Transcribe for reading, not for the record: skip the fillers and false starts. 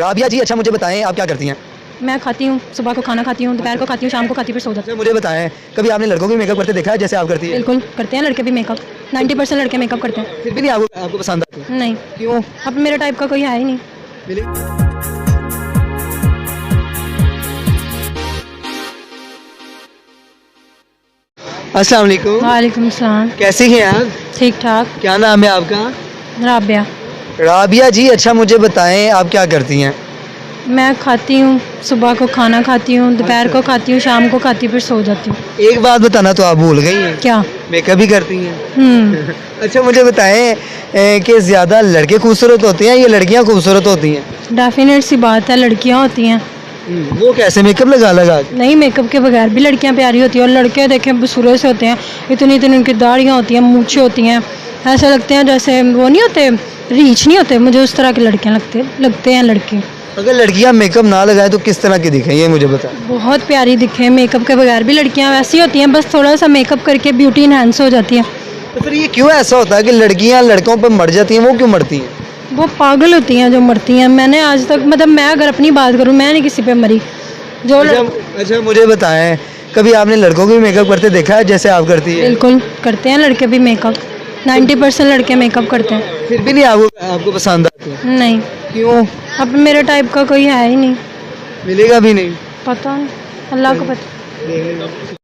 राबिया जी, अच्छा मुझे बताएं आप क्या करती हैं? मैं खाती हूँ, सुबह को खाना खाती हूँ, दोपहर को खाती हूँ, शाम को खाती हूँ, फिर सो जाती अच्छा मुझे बताएं, कभी आपने लड़कों को भी मेकअप करते देखा है जैसे आप करती हूँ। है? बिल्कुल करते हैं लड़के भी मेकअप, 90% लड़के मेकअप करते हैं। फिर भी नहीं आपको आपको पसंद आते? नहीं, क्यों? अब मेरे टाइप का कोई है ही नहीं। मिले अस्सलाम वालेकुम, वालेकुम सलाम। कैसी हैं आप? ठीक ठाक। क्या नाम है आपका? राबिया। राबिया जी, अच्छा मुझे बताएं आप क्या करती हैं? मैं खाती हूँ, सुबह को खाना खाती हूँ, दोपहर अच्छा। को खाती हूँ, शाम को खाती हूँ, फिर सो जाती हूँ। एक बात बताना तो आप भूल गई हैं, क्या? मेकअप भी करती हैं। हम्म। अच्छा मुझे बताएं कि ज़्यादा लड़के खूबसूरत होते हैं या लड़कियां खूबसूरत होती हैं? डेफिनेट सी बात है, लड़कियाँ होती हैं। वो कैसे मेकअप लगा लगा के? नहीं, मेकअप के बगैर भी लड़कियां प्यारी होती हैं, और लड़के देखें बसूरे से होते हैं, इतनी इतनी उनकी दाढ़ियाँ होती हैं, मूछें होती हैं, ऐसे लगते हैं जैसे वो नहीं होते, रीच नहीं होते। मुझे उस तरह के लड़कियां लगते हैं लड़के। अगर लड़कियां मेकअप ना लगाए तो किस तरह की दिखें, ये मुझे बताएं। बहुत प्यारी दिखे, मेकअप के बगैर भी लड़कियां वैसी होती हैं, बस थोड़ा सा मेकअप करके ब्यूटी इन्हांस हो जाती है। तो फिर ये क्यों ऐसा होता है कि लड़कियां लड़कों पर मर जाती हैं, वो क्यों मरती हैं? वो पागल होती हैं जो मरती हैं। मैंने आज तक, मतलब मैं अगर अपनी बात करूँ, मैं नहीं किसी पे मरी। जो अच्छा अच्छा मुझे बताएं, कभी आपने लड़कों को भी मेकअप करते देखा है जैसे आप करती है? बिल्कुल करते हैं लड़के भी मेकअप, 90% लड़के मेकअप करते हैं। फिर भी नहीं आपको आपको पसंद आते? नहीं, क्यों? अब मेरे टाइप का कोई है ही नहीं। मिलेगा भी नहीं। पता नहीं, अल्लाह को पता।